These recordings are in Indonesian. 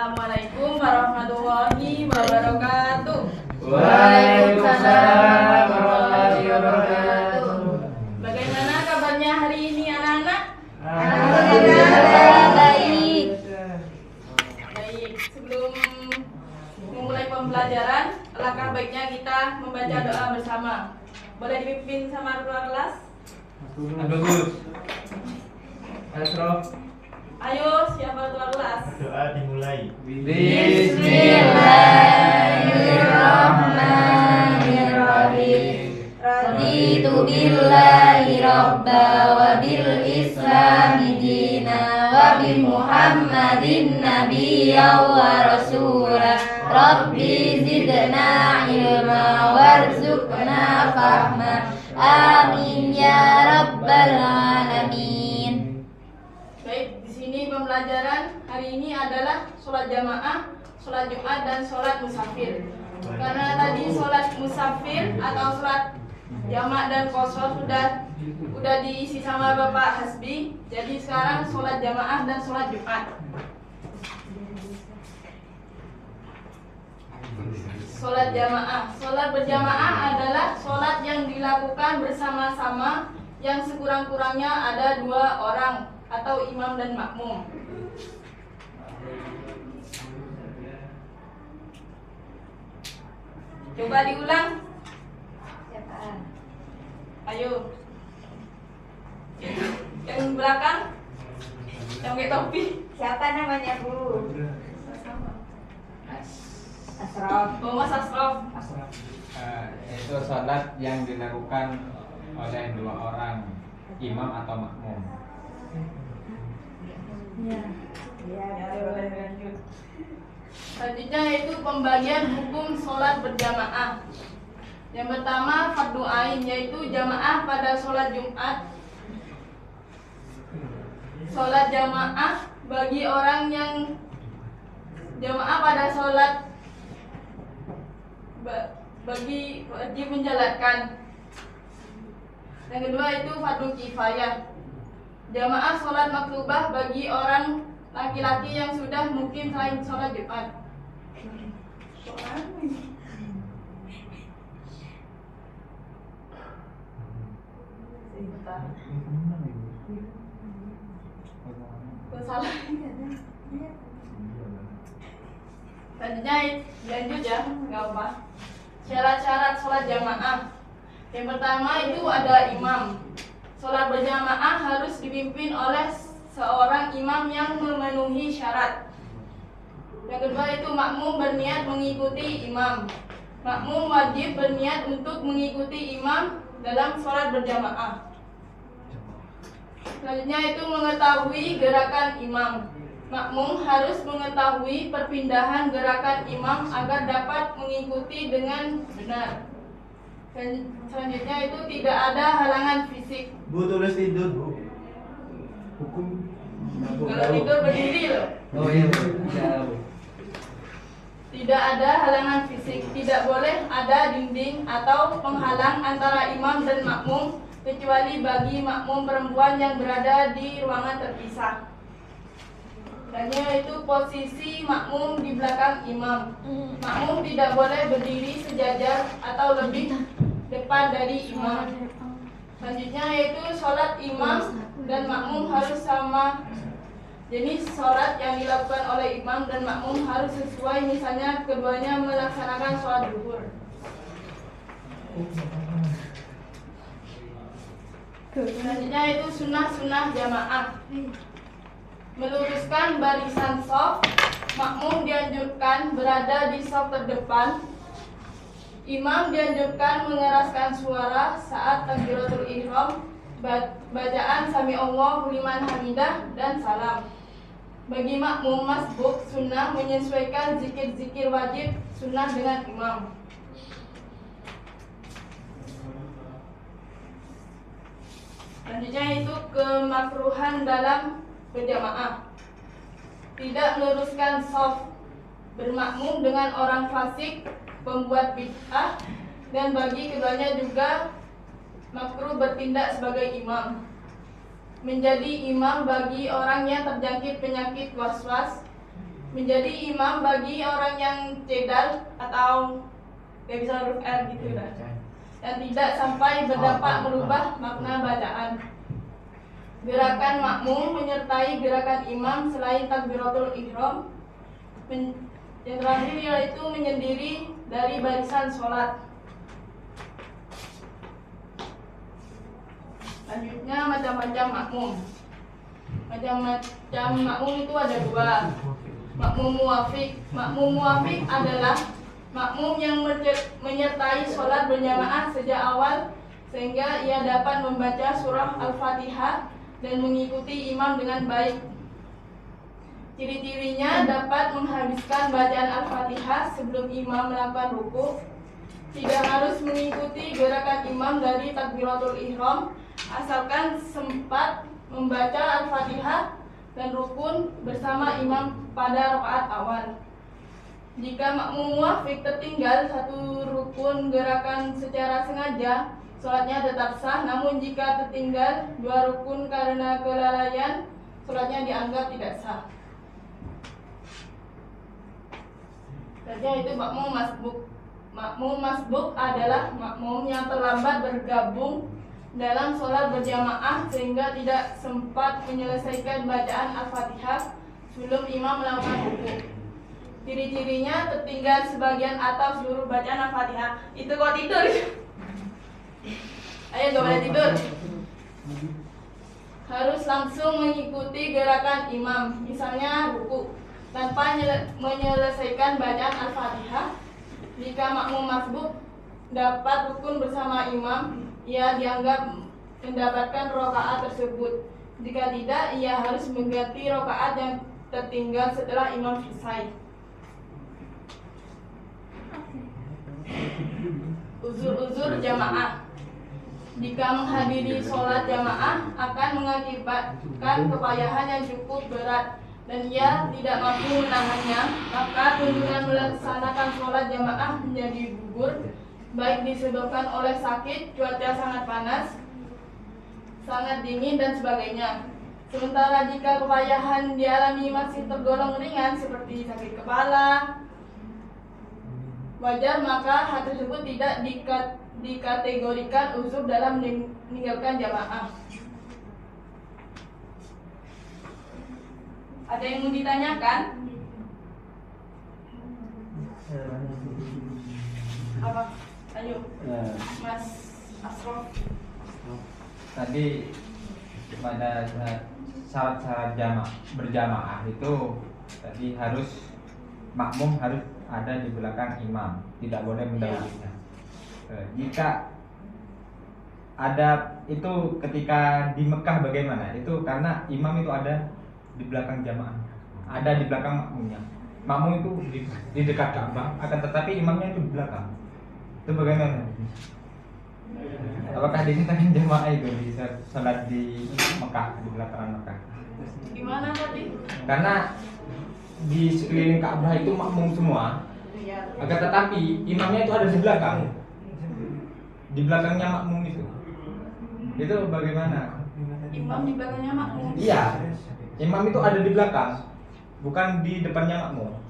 Assalamualaikum warahmatullahi wabarakatuh. Waalaikumsalam warahmatullahi wabarakatuh. Bagaimana kabarnya hari ini anak-anak? Alhamdulillah baik. Baik, sebelum memulai pembelajaran, alangkah baiknya kita membaca doa bersama. Boleh dipimpin sama ketua kelas? Asrof, Ayo, siapa ketua kelas? doa dimulai. Bismillahirrahmanirrahim. Raditu billahi robba wa bil islami dina wa bi muhammadin nabiyya wa rasulah. Rabbi zidna ilma warzuqna fahma. Amin ya rabbal alamin. Baik, di sini pembelajaran hari ini adalah sholat jamaah, sholat Jumat, dan sholat musafir. Karena tadi sholat musafir atau sholat jamak dan qashar sudah diisi sama Bapak Hasbi. Jadi sekarang sholat jamaah dan sholat Jumat. Sholat jamaah, sholat berjamaah adalah sholat yang dilakukan bersama-sama yang sekurang-kurangnya ada 2 orang atau imam dan makmum. Coba diulang. Ayo. Yang belakang, yang pakai topi. Siapa namanya, Bu? Asrof. Oh, Mas Asrof. Itu sholat yang dilakukan oleh 2 orang, imam atau makmum. Boleh lanjut. Selanjutnya yaitu pembagian hukum sholat berjamaah. Yang pertama fardu ain, yaitu jamaah pada sholat Jumat. Sholat jamaah bagi orang yang jamaah pada sholat bagi wajib menjalankan. Yang kedua itu fardu kifayah, jamaah sholat maktubah bagi orang laki-laki yang sudah mungkin selain sholat Jumat. Salah. Selanjutnya lanjut ya, nggak apa. Syarat-syarat sholat jamaah. Yang pertama itu ada imam. Sholat berjamaah harus dipimpin oleh seorang imam yang memenuhi syarat. Yang kedua itu makmum berniat mengikuti imam. Makmum wajib berniat untuk mengikuti imam dalam sholat berjamaah. Selanjutnya itu mengetahui gerakan imam. Makmum harus mengetahui perpindahan gerakan imam agar dapat mengikuti dengan benar. Dan selanjutnya itu tidak ada halangan fisik. Bu, tulis tidur, Bu. Hukum. Kalau tidur berdiri loh. Oh iya, Bu. Tidak ada halangan fisik. Tidak boleh ada dinding atau penghalang antara imam dan makmum, kecuali bagi makmum perempuan yang berada di ruangan terpisah. Dan yaitu posisi makmum di belakang imam. Makmum tidak boleh berdiri sejajar atau lebih depan dari imam. Selanjutnya yaitu sholat imam dan makmum harus sama. Jenis sholat yang dilakukan oleh imam dan makmum harus sesuai, misalnya keduanya melaksanakan sholat zuhur. Selanjutnya itu sunnah-sunnah jamaah. Meluruskan barisan shaf, makmum dianjurkan berada di shaf terdepan. Imam dianjurkan mengeraskan suara saat takbiratul ihram, bacaan sami Allahu liman hamidah, dan salam. Bagi makmum masbuk sunnah menyesuaikan zikir-zikir wajib sunnah dengan imam. Selanjutnya itu kemakruhan dalam berjamaah. Tidak meluruskan shaf, bermakmum dengan orang fasik, pembuat bid'ah, dan bagi keduanya juga makruh bertindak sebagai imam. Menjadi imam bagi orang yang terjangkit penyakit waswas, menjadi imam bagi orang yang cedal atau gak bisa huruf R gitu dah, yang tidak sampai berdampak merubah makna bacaan. Gerakan makmum menyertai gerakan imam selain takbiratul ihram. Yang terakhir yaitu menyendiri dari barisan sholat. Selanjutnya macam-macam makmum. Macam-macam makmum itu ada dua. Makmum muwafiq. Makmum muwafiq adalah makmum yang menyertai sholat berjamaah sejak awal sehingga ia dapat membaca surah Al-Fatihah dan mengikuti imam dengan baik. Ciri-cirinya dapat menghabiskan bacaan Al-Fatihah sebelum imam melakukan ruku, tidak harus mengikuti gerakan imam dari takbiratul ihram asalkan sempat membaca Al-Fatihah dan rukun bersama imam pada rakaat awal. Jika makmum muwafiq tertinggal satu rukun gerakan secara sengaja, sholatnya tetap sah. Namun jika tertinggal dua rukun karena kelalaian, sholatnya dianggap tidak sah. Selanjutnya itu makmum masbuk. Makmum masbuk adalah makmum yang terlambat bergabung dalam sholat berjamaah sehingga tidak sempat menyelesaikan bacaan Al-Fatihah sebelum imam melakukan rukuk. Ciri-cirinya tertinggal sebagian atau seluruh bacaan Al-Fatihah. Itu kok tidur? Ayo gak boleh tidur. Harus langsung mengikuti gerakan imam, misalnya ruku, tanpa menyelesaikan bacaan Al-Fatihah. Jika makmum masbuk dapat rukun bersama imam, ia dianggap mendapatkan rakaat tersebut. Jika tidak, ia harus mengganti rakaat yang tertinggal setelah imam selesai. Uzur-uzur jamaah. Jika menghadiri sholat jamaah akan mengakibatkan kepayahan yang cukup berat dan ia tidak mampu menahannya, maka tuntunan melaksanakan sholat jamaah menjadi gugur, baik disebabkan oleh sakit, cuaca sangat panas, sangat dingin dan sebagainya. Sementara jika kepayahan dialami masih tergolong ringan seperti sakit kepala, wajar, maka hal tersebut tidak dikategorikan uzur dalam meninggalkan jamaah. Ada yang mau ditanyakan? Apa? Ayo, Mas Asrof. Tadi pada syarat-syarat berjamaah itu tadi harus makmum harus ada di belakang imam, tidak boleh mendahulunya. Jika ada itu ketika di Mekah bagaimana? Itu karena imam itu ada di belakang jamaah, ada di belakang makmumnya. Makmum itu di dekat Ka'bah, akan tetapi imamnya itu di belakang. Itu bagaimana? Apakah dimintakan jamaah itu di salat di Mekah, di belakang Mekah? Gimana tadi? Karena di sekeliling Ka'bah itu makmum semua, akan tetapi imamnya itu ada di belakang, di belakangnya makmum itu bagaimana? Imam di belakangnya makmum. Iya, imam itu ada di belakang, bukan di depannya makmum.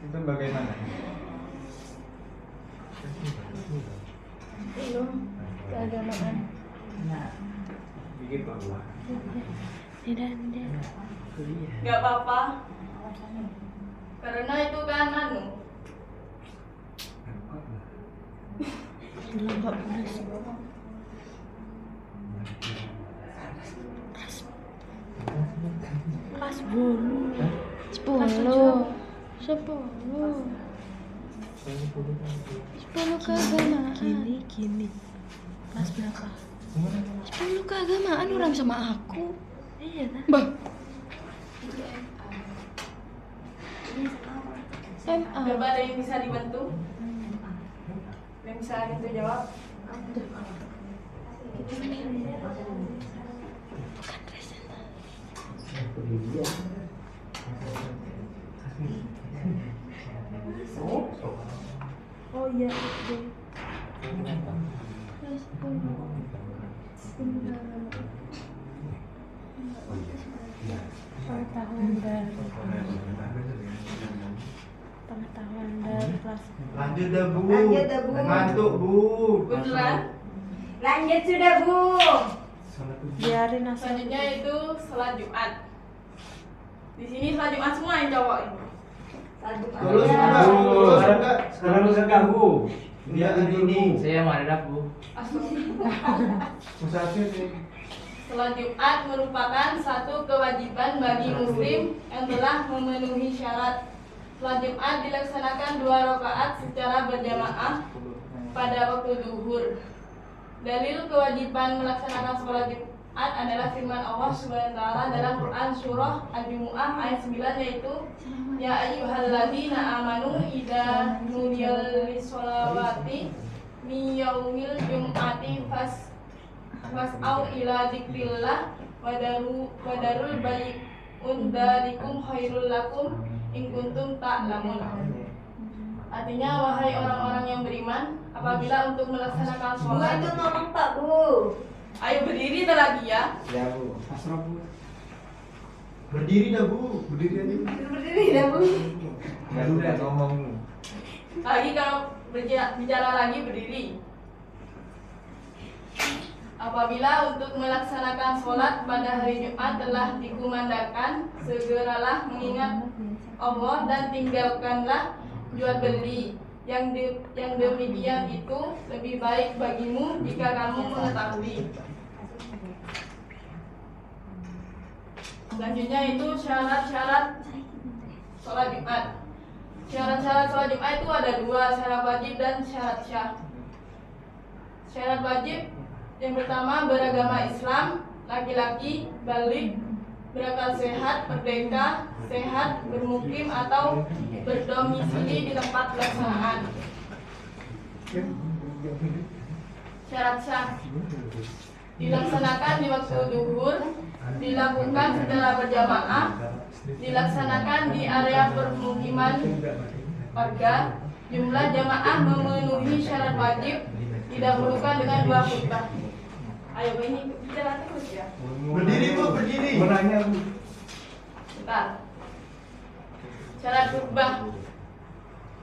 Itu bagaimana? Belum keagamaan. Begitu. Tidak. Gak apa-apa. Karena itu kan Kelas 10 keagamaan. Gini. Kelas berapa? 10 keagamaan orang sama aku. Iya kan? Bah. MA. Coba ada yang bisa dibantu? Yang bisa gitu jawab? Bukan presenter. Oh iya itu. Kelas 10. Pengetahuan Ikhlas. Lanjut dah bu. Lanjut dah, Bu. Ngantuk bu. Beneran? Lanjut sudah Bu. Biarin asal. Selanjutnya itu sholat Jumat. Di sini sholat Jumat semua yang cowok ini. Satu Terus aja. enggak? Terus enggak? Sekarang lu enggak bu. Dia ini. Saya Maridaf bu. Musafir nih. Sholat Jumat merupakan satu kewajiban bagi muslim yang telah memenuhi syarat. Sholat Jumat dilaksanakan 2 rakaat secara berjamaah pada waktu zuhur. Dalil kewajiban melaksanakan sholat Jumat adalah firman Allah Subhanahu wa taala dalam Quran surah Al-Jumu'ah ayat 9, yaitu ya ayyuhalladzina amanu idza nudiyal lis-sholawati min yaumil jum'ati fas'au ila dzikrillah wadarul bai'un dzalikum khairul lakum in kuntum ta'lamun. Artinya, wahai orang-orang yang beriman, apabila untuk melaksanakan Bu sholat, itu ngomong Pak Bu. ayo berdiri dah lagi ya. Ya bu. Asraf bu. Berdiri dah bu. Berdiri aja. Berdiri dah Bu. Ya udah ngomong lu. Lagi kalau bicara lagi berdiri. Apabila untuk melaksanakan sholat pada hari Jumat telah dikumandangkan, segeralah mengingat Allah dan tinggalkanlah jual beli. Yang demikian itu lebih baik bagimu jika kamu mengetahui. Selanjutnya itu syarat-syarat sholat Jumat. Syarat-syarat sholat Jumat itu ada 2, syarat wajib dan syarat syah. Syarat wajib yang pertama beragama Islam, laki-laki, balik, berakal sehat, merdeka, sehat, bermukim atau berdomisili di tempat pelaksanaan. Syarat syah dilaksanakan di waktu zuhur, dilakukan secara berjamaah, dilaksanakan di area permukiman warga, jumlah jamaah memenuhi syarat wajib, didahulukan dengan 2 khutbah. Ayo ini bicara terus ya. Berdiri bu, berdiri. Mau nanya bu. Bentar. Syarat khutbah.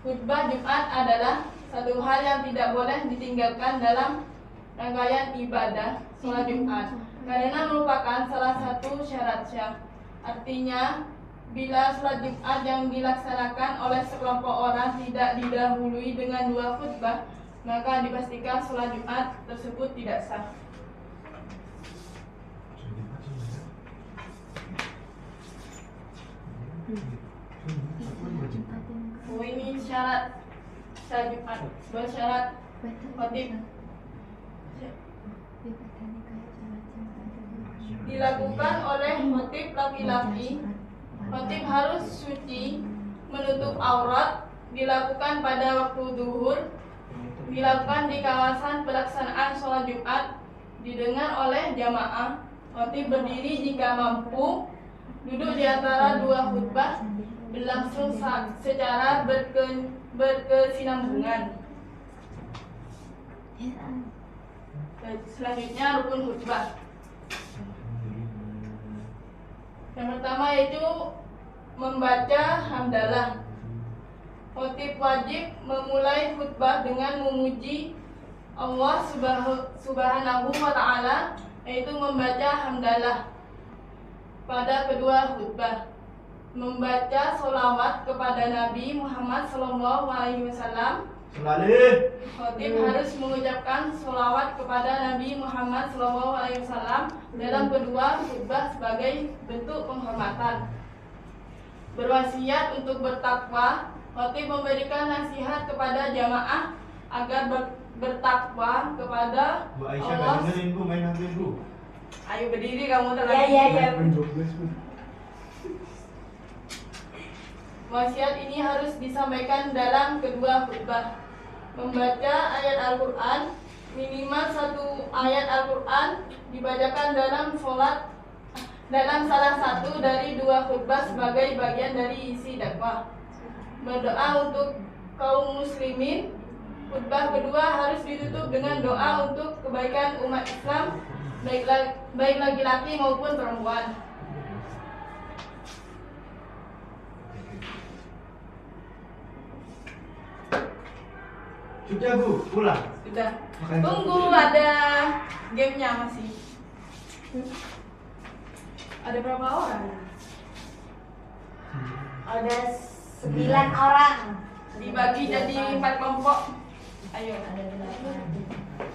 Khutbah Jumat adalah satu hal yang tidak boleh ditinggalkan dalam rangkaian ibadah sholat Jumat karena merupakan salah satu syarat syah. Artinya, bila sholat Jumat yang dilaksanakan oleh sekelompok orang tidak didahului dengan 2 khutbah, maka dipastikan sholat Jumat tersebut tidak sah. Oh, ini syarat Jumat. Bersyarat khotib. Dilakukan oleh khotib laki-laki. Khotib harus suci, menutup aurat, dilakukan pada waktu zuhur, dilakukan di kawasan pelaksanaan sholat Jumat, didengar oleh jamaah. Khotib berdiri jika mampu, duduk di antara 2 khutbah, berlangsung secara berkesinambungan. Selanjutnya rukun khutbah. Yang pertama yaitu membaca hamdalah. Khotib wajib memulai khutbah dengan memuji Allah Subhanahu wa taala, yaitu membaca hamdalah. Pada kedua khutbah, membaca sholawat kepada Nabi Muhammad SAW. Selalu. Khotib harus mengucapkan sholawat kepada Nabi Muhammad SAW dalam kedua khutbah sebagai bentuk penghormatan. Berwasiat untuk bertakwa. Khotib memberikan nasihat kepada jamaah agar bertakwa kepada Bu Aisyah Allah. gak dengerin bu, main hampir bu. Ayo berdiri kamu Ya terlagi. ya ya. Wasiat ini harus disampaikan dalam kedua khutbah. Membaca ayat Al-Quran, minimal 1 ayat Al-Quran dibacakan dalam salah satu dari 2 khutbah sebagai bagian dari isi dakwah. Berdoa untuk kaum muslimin. Khutbah kedua harus ditutup dengan doa untuk kebaikan umat Islam, baik laki-laki maupun perempuan. Sudah Bu, pulang. Sudah. Tunggu, ada gamenya masih. Ada berapa orang? Ada 9 orang. Dibagi jadi 4 kelompok. Ayo.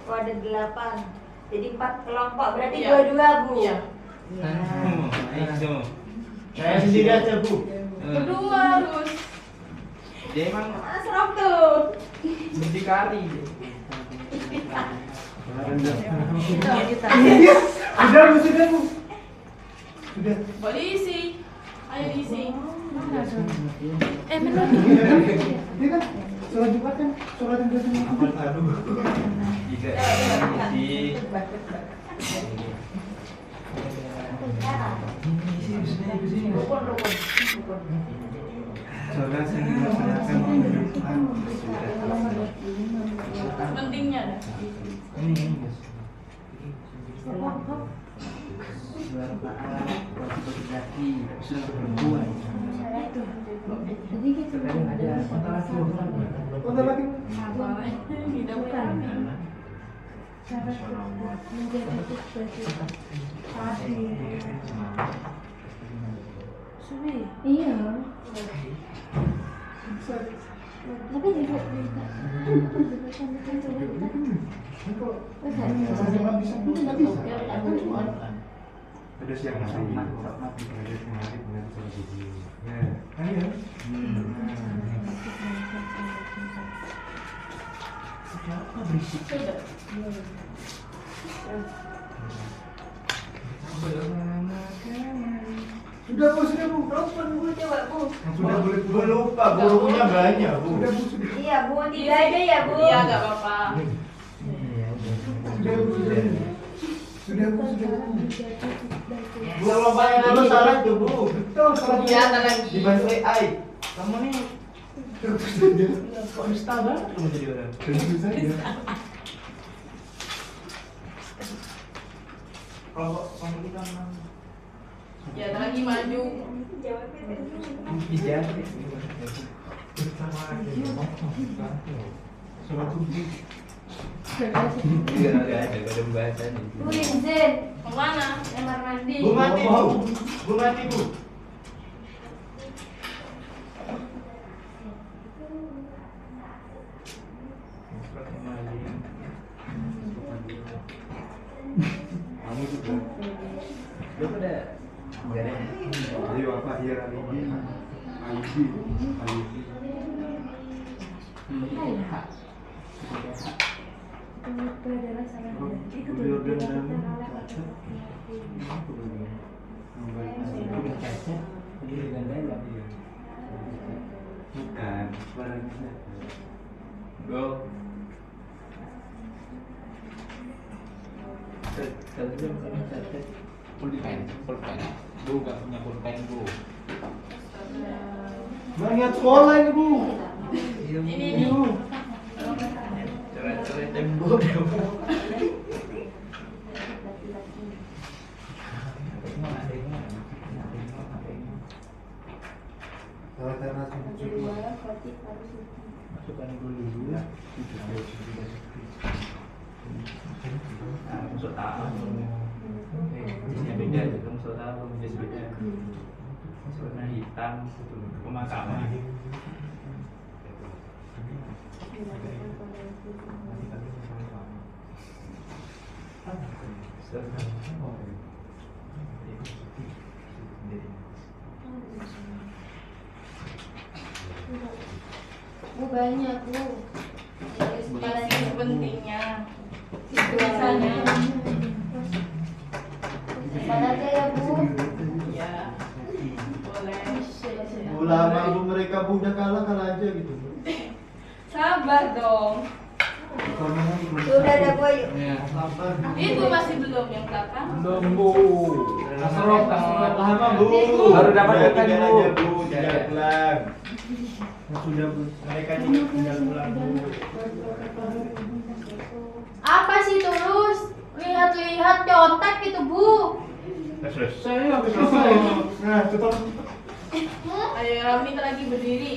Oh, ada 8. Jadi 4 kelompok, berarti Iya. dua-dua Bu. Iya. Iya. Itu. Saya sendiri aja Bu. Berdua harus. Dia emang Ah, serem tuh. berdikari. Sudah Bu, sudah Bu. Sudah. Polisi. Ayo diisi. Menurut Ini kan sholat Jumat kan, sholat yang biasa. Aduh. Tidak. Di. Rukun. Sholat yang dilaksanakan di depan. Pentingnya ada. Bentar lagi. Tidak bukan. iya. Tapi juga Ada siang hari. Ya, ayo. Sudah. Sudah Bu, sudah Bu. Rukun Bu, coba Bu. Sudah boleh Bu. Lupa, gurunya banyak Bu. Sudah Bu, sudah. Iya Bu, 3 aja ya Bu. Iya, nggak apa-apa. Sudah Bu, sudah. Sudah Bu, sudah Bu. Bu, kalau banyak dulu salah tuh Bu. Betul, salah. Iya, ada lagi. Dibantu AI. Kamu nih kok dusta banget kamu jadi orang. Tentu saja. Kalau kamu kita memang Ya, ada lagi maju. tidak. Bersama aja. Sholat subuh. Tidak ada pembahasan itu. Bu Rinzen, Kemana? kamar mandi. Bu mati Bu. Bu mati Bu. Kamu juga. Lu pada Ayo apa hier ini? Aidi. Bukan, suaranya. Go. Pulpen. Bu, gak punya pulpen Bu. Banyak sekolah ini Bu. Ini. Bu. Cara-cara tembok ya, Bu. Karena cukup. Masukkan dulu ya. Masuk tahu. Isinya beda, itu masuk tahu menjadi beda. Warna hitam, pemakaman. Bu banyak Bu. Isi pentingnya. Tulisannya. Cepat aja ya Bu. Ya. Boleh. Ulama Bu mereka Bu udah kalah aja gitu Bu. Sabar dong. Sudah ada Bu, yuk. Sabar. Itu masih belum yang belakang. Belum Bu. Lama Bu. Baru dapat Udah, bukan, tinggal Bu. aja Bu, tinggal pulang. Sudah Bu, mereka tinggal pulang Bu. Apa sih Tulus? Lihat-lihat contek gitu Bu. Saya habis selesai. Nah, tetap. Ayo, Rami lagi berdiri.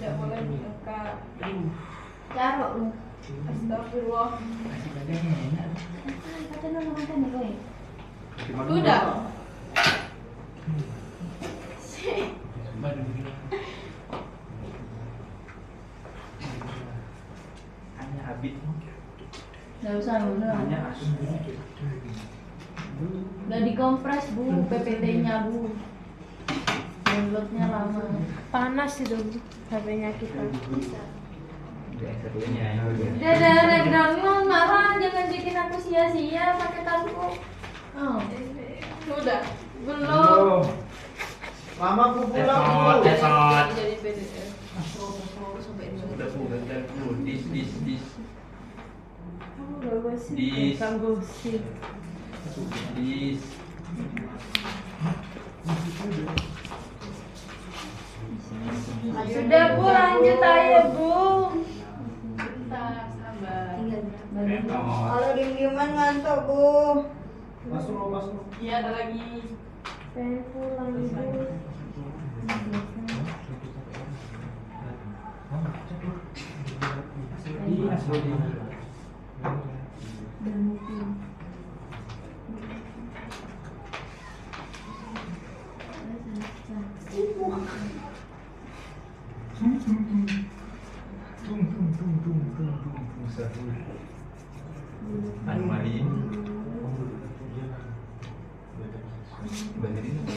tidak boleh di Mekah. Carok lu. Astagfirullah. Katanya lu makan nih kowe. Udah. Hanya habis. Enggak usah lu. Hanya asus. Udah dikompres Bu, PPT-nya Bu. Downloadnya lama. Panas itu HP-nya kita. Satunya. Udah download marah, jangan bikin aku sia-sia pakai tanku. Oh, Udah. belum. Lama aku pulang Esot, Bu. esot. Jadi PDF. Sampai Udah bu, gantian bu. Dis. Kamu gak gosip? Dis. Kamu gosip. Dis. Sudah Bu, lanjut ayo Bu. Bentar, sabar. Kalau diem-dieman ngantuk, Bu. Masuk lo, masuk. Iya, ada lagi. Pengen pulang Bu. Mari. Benerin apa?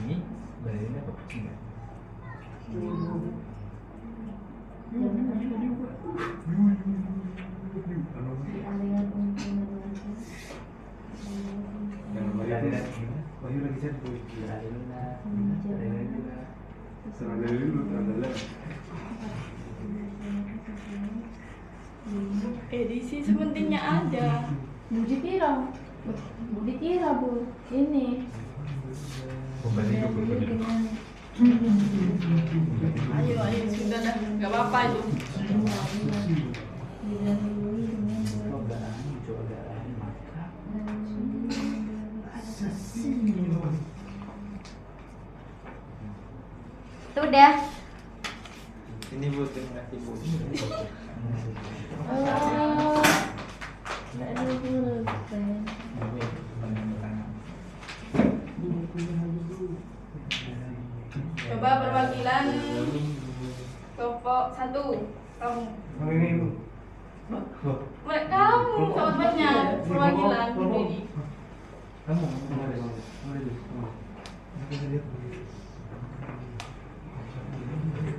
Ini. Benerin apa? Enggak. Edisi sementingnya aja. Budi Tira. Budi Tira Bu. Ini. Ayo, sudah dah. Gak apa-apa itu. Itu udah. Ini Bu, terima kasih Bu. Oh. Coba perwakilan kelompok 1. Kamu. Ini Bu. Mereka kamu sahabatnya perwakilan berdiri.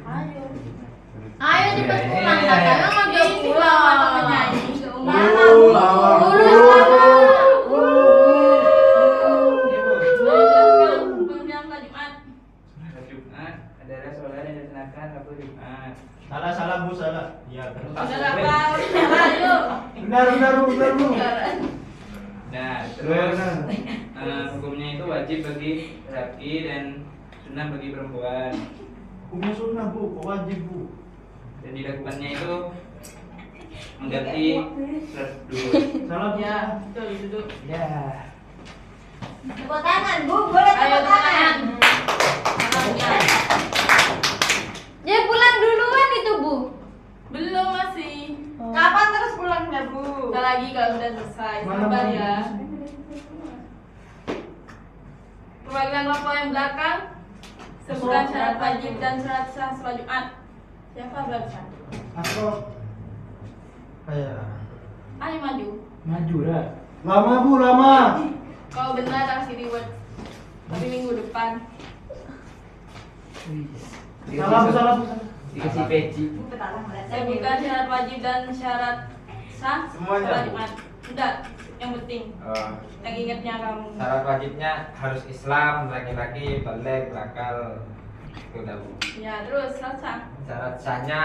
Ayo. Ayo cepet pulang, Iya, iya, iya. katanya mau Ini jauh si pulang. lama penyanyi. Mana Oh, Bu? lama. Lulus mana? Pemilihan sholat Jumat. Jumat adalah sholat yang dilaksanakan waktu Jumat. Salah Bu, salah. Iya, terus. Udah apa? Ayo. Benar Bu. Nah, terus hukumnya itu wajib bagi laki dan sunnah bagi perempuan. Hukumnya sunnah Bu, kok wajib Bu? Dan dilakukannya itu mengganti sholat dulu. Salah Bu. Ya, betul duduk. Ya. Tepuk tangan, Bu. Boleh Ayo tepuk tangan. Ya. Ya pulang duluan itu Bu. Belum masih. Kapan terus pulangnya, Bu? Bentar lagi kalau sudah selesai. Mana, Sabar Bu? ya. Perwakilan kelompok yang belakang sebutkan syarat wajib dan syarat sah sholat Jumat. Siapa barusan? Aku. Ayo maju. Maju lah. Lama Bu, lama. Kalau benar kasih reward. Tapi minggu depan. Salah Bu. Dikasih peci. Sebutkan syarat wajib dan syarat sah Semuanya, sholat Bu. Jumat. Udah, yang penting. Yang ingatnya kamu. Syarat wajibnya harus Islam, laki-laki, balik, berakal. Itu udah Bu. Ya, terus syarat sah. Syarat sahnya